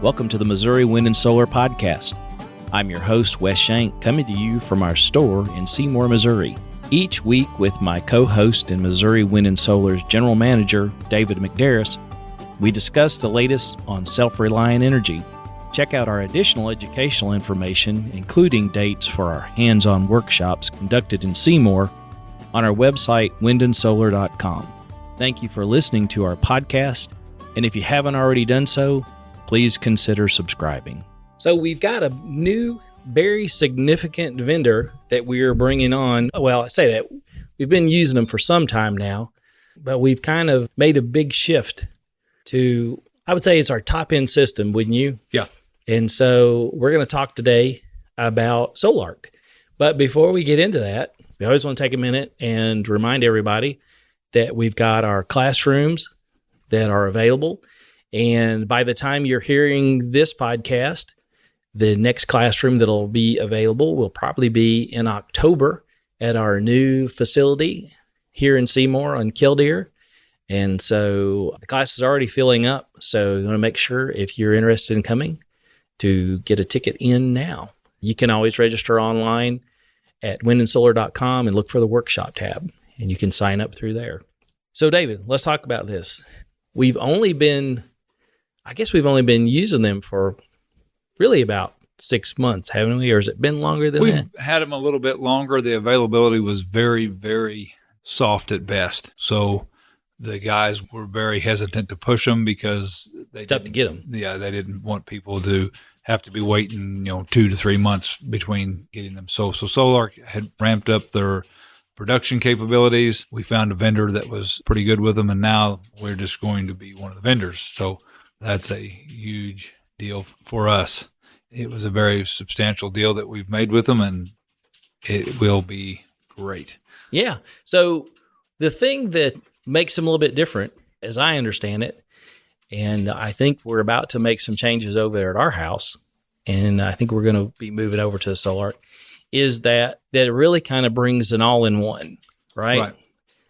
Welcome to the Missouri Wind and Solar Podcast. I'm your host, Wes Shank, coming to you from our store in Seymour, Missouri. Each week with my co-host and Missouri Wind and Solar's General Manager, David McDarris, we discuss the latest on self-reliant energy. Check out our additional educational information, including dates for our hands-on workshops conducted in Seymour, on our website, windandsolar.com. Thank you for listening to our podcast, and if you haven't already done so, please consider subscribing. So we've got a new, very significant vendor that we're bringing on. Well, I say that. We've been using them for some time now, but we've kind of made a big shift to, I would say it's our top-end system, wouldn't you? Yeah. And so we're going to talk today about Sol-Ark. But before we get into that, we always want to take a minute and remind everybody that we've got our classrooms that are available. And by the time you're hearing this podcast, the next classroom that'll be available will probably be in October at our new facility here in Seymour on Killdeer. And so the class is already filling up. So you want to make sure if you're interested in coming to get a ticket in now. You can always register online at windandsolar.com and look for the workshop tab, and you can sign up through there. So David, let's talk about this. We've only been using them for really about 6 months, haven't we? Or has it been longer than that? We've had them a little bit longer. The availability was very, very soft at best. So the guys were very hesitant to push them because it's tough to get them. Yeah, they didn't want people to have to be waiting, 2 to 3 months between getting them. So Sol-Ark had ramped up their production capabilities. We found a vendor that was pretty good with them, and now we're just going to be one of the vendors. So that's a huge deal for us. It was a very substantial deal that we've made with them, and it will be great. Yeah. So the thing that makes them a little bit different, as I understand it, and I think we're about to make some changes over there at our house, and I think we're going to be moving over to the Sol-Ark, is that it really kind of brings an all-in-one, right?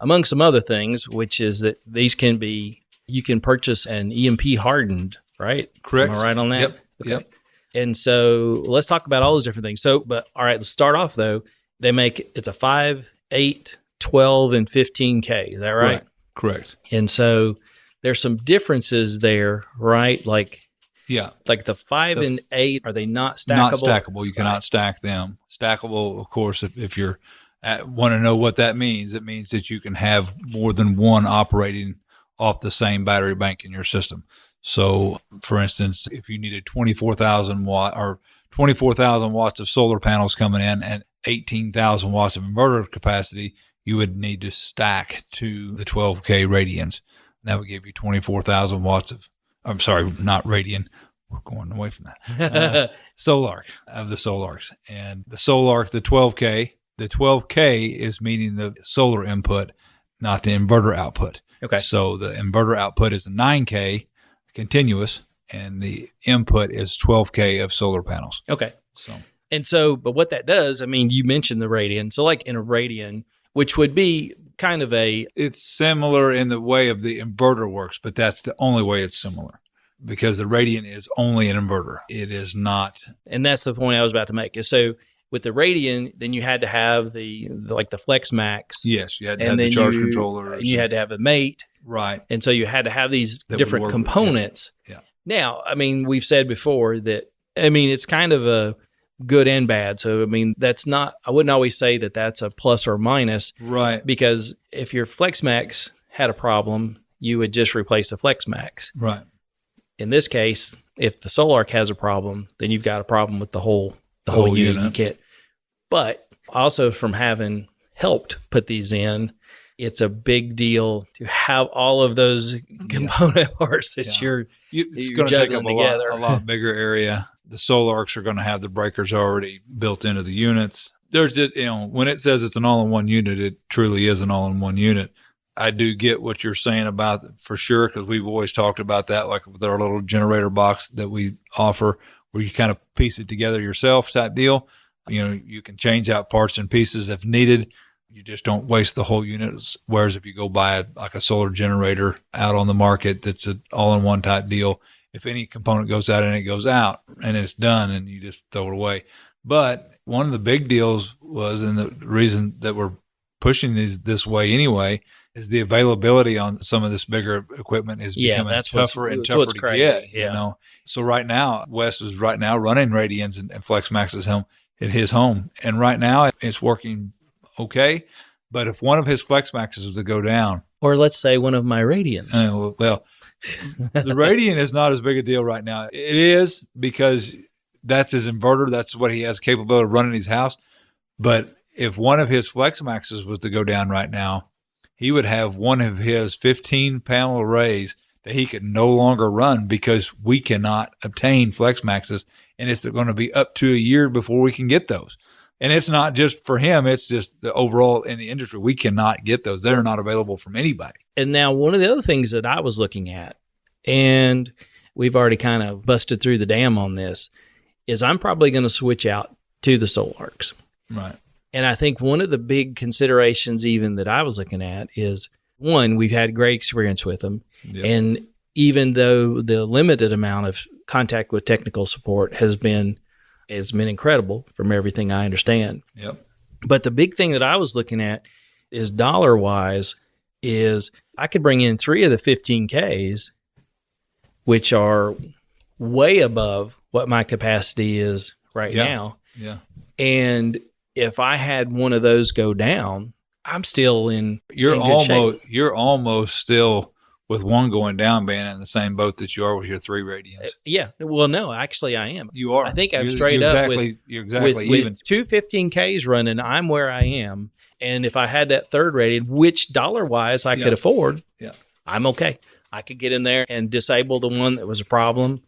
Among some other things, which is that these can be, you can purchase an EMP hardened, right? Correct. Am I right on that? Yep. Okay. Yep. And so let's talk about all those different things. So, but all right, let's start off though. It's a 5, 8, 12, and 15K. Is that right? Correct. And so there's some differences there, right? Like the 5 and 8, are they not stackable? Not stackable. You cannot stack them. Stackable, of course, if you're want to know what that means, it means that you can have more than one operating off the same battery bank in your system. So, for instance, if you needed 24,000 watts of solar panels coming in and 18,000 watts of inverter capacity, you would need to stack to the 12K radians. That would give you 24,000 watts of, I'm sorry, not radian. We're going away from that. Sol-Ark, of the Sol-Arks. And the Sol-Ark, the 12K is meaning the solar input, not the inverter output. Okay. So the inverter output is the 9K continuous, and the input is 12K of solar panels. Okay. But what that does, I mean, you mentioned the radian. So like in a radian, which would be kind of it's similar in the way of the inverter works, but that's the only way it's similar, because the radian is only an inverter. It is not. And that's the point I was about to make. So with the radian, then you had to have the Flex Max. Yes, you had to have the charge controller. And you had to have a mate. Right. And so you had to have these different components. Yeah. Now, I mean, we've said before that, I mean, it's kind of a good and bad. So, I mean, I wouldn't always say that that's a plus or minus. Right. Because if your Flex Max had a problem, you would just replace the Flex Max. Right. In this case, if the Sol-Ark has a problem, then you've got a problem with the whole unit. You can't. But also from having helped put these in, it's a big deal to have all of those component parts that you're going to juggling take up together. a lot bigger area. The Sol-Arks are going to have the breakers already built into the units. There's just, when it says it's an all-in-one unit, it truly is an all-in-one unit. I do get what you're saying about it for sure, because we've always talked about that, like with our little generator box that we offer, where you kind of piece it together yourself type deal. You can change out parts and pieces if needed. You just don't waste the whole unit. Whereas if you go buy a solar generator out on the market that's an all-in-one type deal, if any component goes out, and it goes out, and it's done, and you just throw it away. But one of the big deals was, and the reason that we're pushing these this way anyway, is the availability on some of this bigger equipment is becoming tougher and tougher to get. Yeah. You know, so right now, Wes is right now running Radians and FlexMaxes home at his home, and right now it's working okay. But if one of his FlexMaxes was to go down, or let's say one of my Radians, well, the Radiant is not as big a deal right now. It is because that's his inverter. That's what he has capability of running his house. But if one of his FlexMaxes was to go down right now, he would have one of his 15 panel arrays that he could no longer run because we cannot obtain FlexMaxes, and it's going to be up to a year before we can get those. And it's not just for him, it's just the overall in the industry. We cannot get those. They're not available from anybody. And now one of the other things that I was looking at, and we've already kind of busted through the dam on this, is I'm probably going to switch out to the Sol-Arks. Right. And I think one of the big considerations even that I was looking at is, one, we've had great experience with them. Yep. And even though the limited amount of contact with technical support has been incredible from everything I understand. Yep. But the big thing that I was looking at is dollar-wise is I could bring in 3 of the 15Ks, which are way above what my capacity is right now. Yeah. And if I had one of those go down, I'm still in good shape. You're almost still with one going down being in the same boat that you are with your 3 Radians. Yeah. Well, no, actually I am. You are. I think I'm you're exactly even. With 2 15Ks running, I'm where I am. And if I had that third Radian, which dollar-wise I could afford, I'm okay. I could get in there and disable the one that was a problem,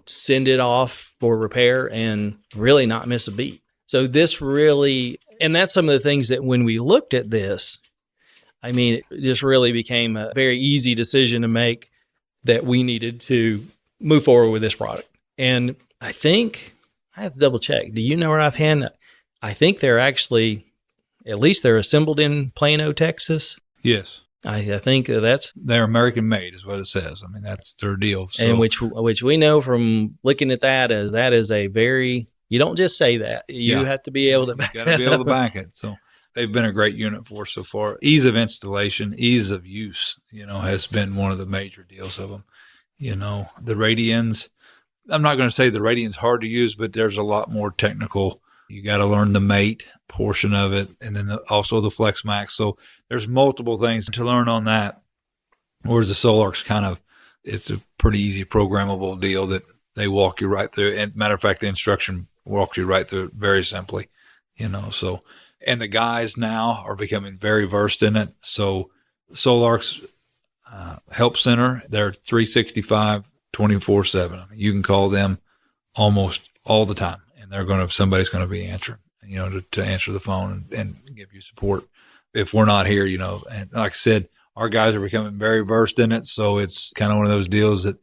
send it off for repair, and really not miss a beat. So this really, and that's some of the things that when we looked at this, I mean, it just really became a very easy decision to make that we needed to move forward with this product. And I think, I have to double check. Do you know where I've had? I think they're actually, at least they're assembled in Plano, Texas. Yes. I think they're American made is what it says. I mean, that's their deal. So. And which we know from looking at that is a very, you don't just say that. You have to be able to back it. You got to be able to back it. So they've been a great unit for us so far. Ease of installation, ease of use, has been one of the major deals of them. The Radians, I'm not going to say the Radian's hard to use, but there's a lot more technical. You got to learn the mate portion of it, and then also the FlexMax. So there's multiple things to learn on that. Whereas the Sol-Ark's it's a pretty easy programmable deal that they walk you right through. And matter of fact, the instruction walks you right through it very simply, so, and the guys now are becoming very versed in it. So Sol-Ark's help center, they're 365, 24/7. I mean, you can call them almost all the time, and somebody's going to be answering, to answer the phone and give you support if we're not here, and like I said, our guys are becoming very versed in it. So it's kind of one of those deals that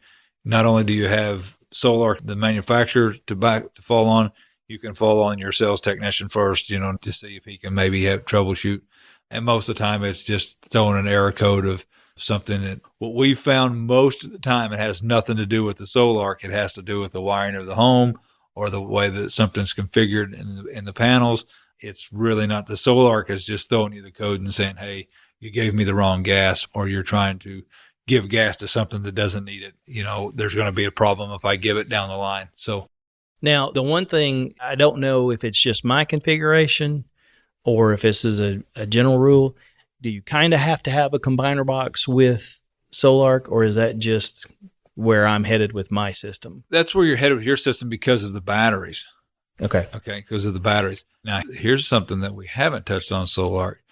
not only do you have Sol-Ark, the manufacturer, to fall on, you can fall on your sales technician first, to see if he can maybe have troubleshoot. And most of the time it's just throwing an error code of something that what we found most of the time, it has nothing to do with the Sol-Ark. It has to do with the wiring of the home or the way that something's configured in the panels. It's really not. The Sol-Ark is just throwing you the code and saying, hey, you gave me the wrong gas, or you're trying to give gas to something that doesn't need it. There's going to be a problem if I give it down the line. So now the one thing, I don't know if it's just my configuration or if this is a general rule. Do you kind of have to have a combiner box with Sol-Ark, or is that just where I'm headed with my system? That's where you're headed with your system because of the batteries. Okay, because of the batteries. Now, here's something that we haven't touched on Sol-Ark,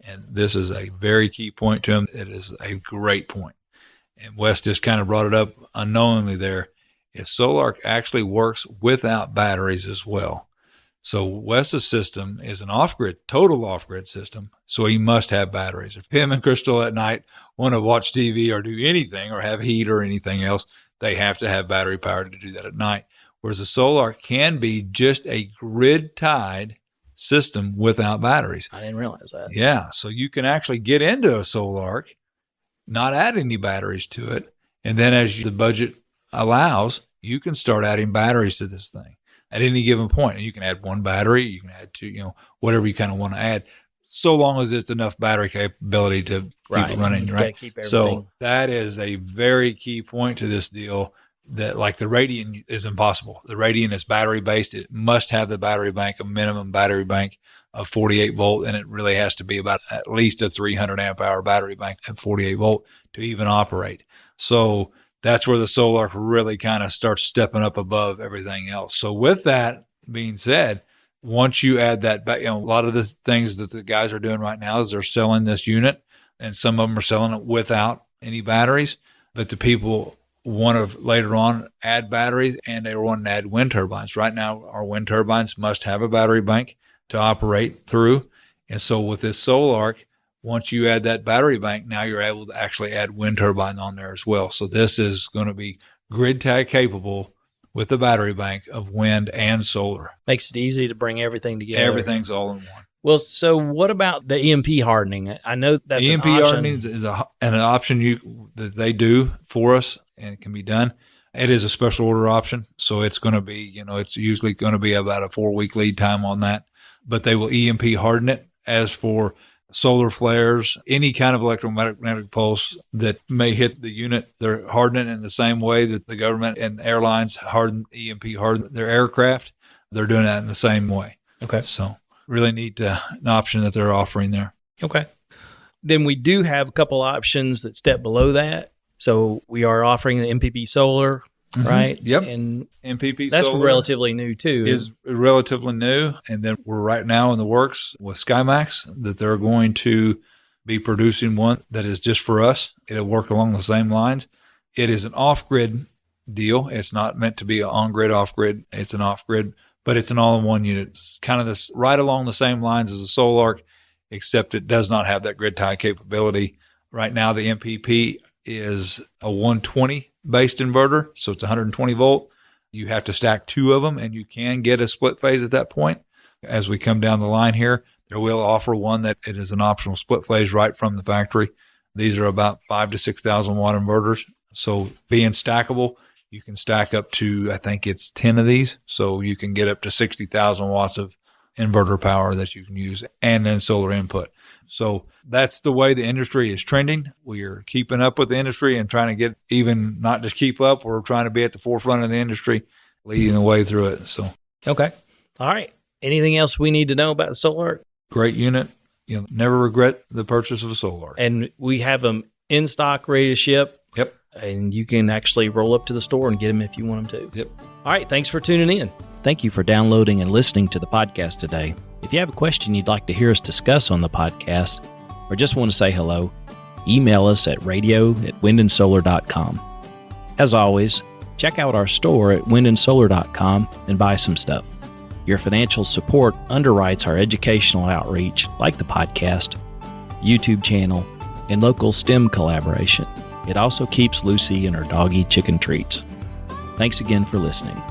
and this is a very key point to him. It is a great point. And Wes just kind of brought it up unknowingly there, is Sol-Ark actually works without batteries as well. So Wes's system is an total off-grid system, so he must have batteries. If him and Crystal at night want to watch TV or do anything or have heat or anything else, they have to have battery power to do that at night. Whereas a Sol-Ark can be just a grid-tied system without batteries. I didn't realize that. Yeah, so you can actually get into a Sol-Ark, not add any batteries to it, and then as the budget allows, you can start adding batteries to this thing at any given point. And you can add one battery, you can add two, whatever you kind of want to add, so long as it's enough battery capability to keep it running, right? Keep everything. So that is a very key point to this deal, that like the Radiant is impossible. The Radiant is battery based. It must have the battery bank, a minimum battery bank of 48 volt. And it really has to be about at least a 300 amp hour battery bank at 48 volt to even operate. So that's where the Sol-Ark really kind of starts stepping up above everything else. So with that being said, once you add that back, a lot of the things that the guys are doing right now is they're selling this unit, and some of them are selling it without any batteries. But the people want to later on add batteries, and they want to add wind turbines. Right now, our wind turbines must have a battery bank to operate through. And so with this Sol-Ark, once you add that battery bank, now you're able to actually add wind turbine on there as well. So this is going to be grid tie capable with the battery bank of wind and solar. Makes it easy to bring everything together. Everything's all in one. Well, so what about the EMP hardening? I know that's EMP hardening is an option that they do for us, and it can be done. It is a special order option, so it's going to be, it's usually going to be about a 4-week lead time on that. But they will EMP harden it. As for solar flares, any kind of electromagnetic pulse that may hit the unit, they're hardening it in the same way that the government and airlines EMP harden their aircraft. They're doing that in the same way. Okay. So really neat an option that they're offering there. Okay. Then we do have a couple options that step below that. So we are offering the MPP solar, right? Yep. And MPP that's solar relatively new too. Is relatively new. And then we're right now in the works with SkyMax that they're going to be producing one that is just for us. It'll work along the same lines. It is an off-grid deal. It's not meant to be an on-grid, off-grid. It's an off-grid, but it's an all-in-one unit. It's kind of this right along the same lines as a Sol-Ark, except it does not have that grid tie capability. Right now, the MPP is a 120 based inverter, so it's 120 volt. You have to stack 2 of them, and you can get a split phase at that point. As we come down the line here, they will offer one that it is an optional split phase right from the factory. These are about 5,000 to 6,000 watt inverters. So being stackable, you can stack up to, I think it's 10 of these. So you can get up to 60,000 watts of inverter power that you can use, and then solar input. So that's the way the industry is trending. We are keeping up with the industry and trying to get even, not just keep up, we're trying to be at the forefront of the industry, leading the way through it. So, okay. All right. Anything else we need to know about the Sol-Ark? Great unit. You'll never regret the purchase of a Sol-Ark. And we have them in stock, ready to ship. Yep. And you can actually roll up to the store and get them if you want them to. Yep. All right. Thanks for tuning in. Thank you for downloading and listening to the podcast today. If you have a question you'd like to hear us discuss on the podcast, or just want to say hello, email us at radio@windandsolar.com. As always, check out our store at windandsolar.com and buy some stuff. Your financial support underwrites our educational outreach, like the podcast, YouTube channel, and local STEM collaboration. It also keeps Lucy and her doggy chicken treats. Thanks again for listening.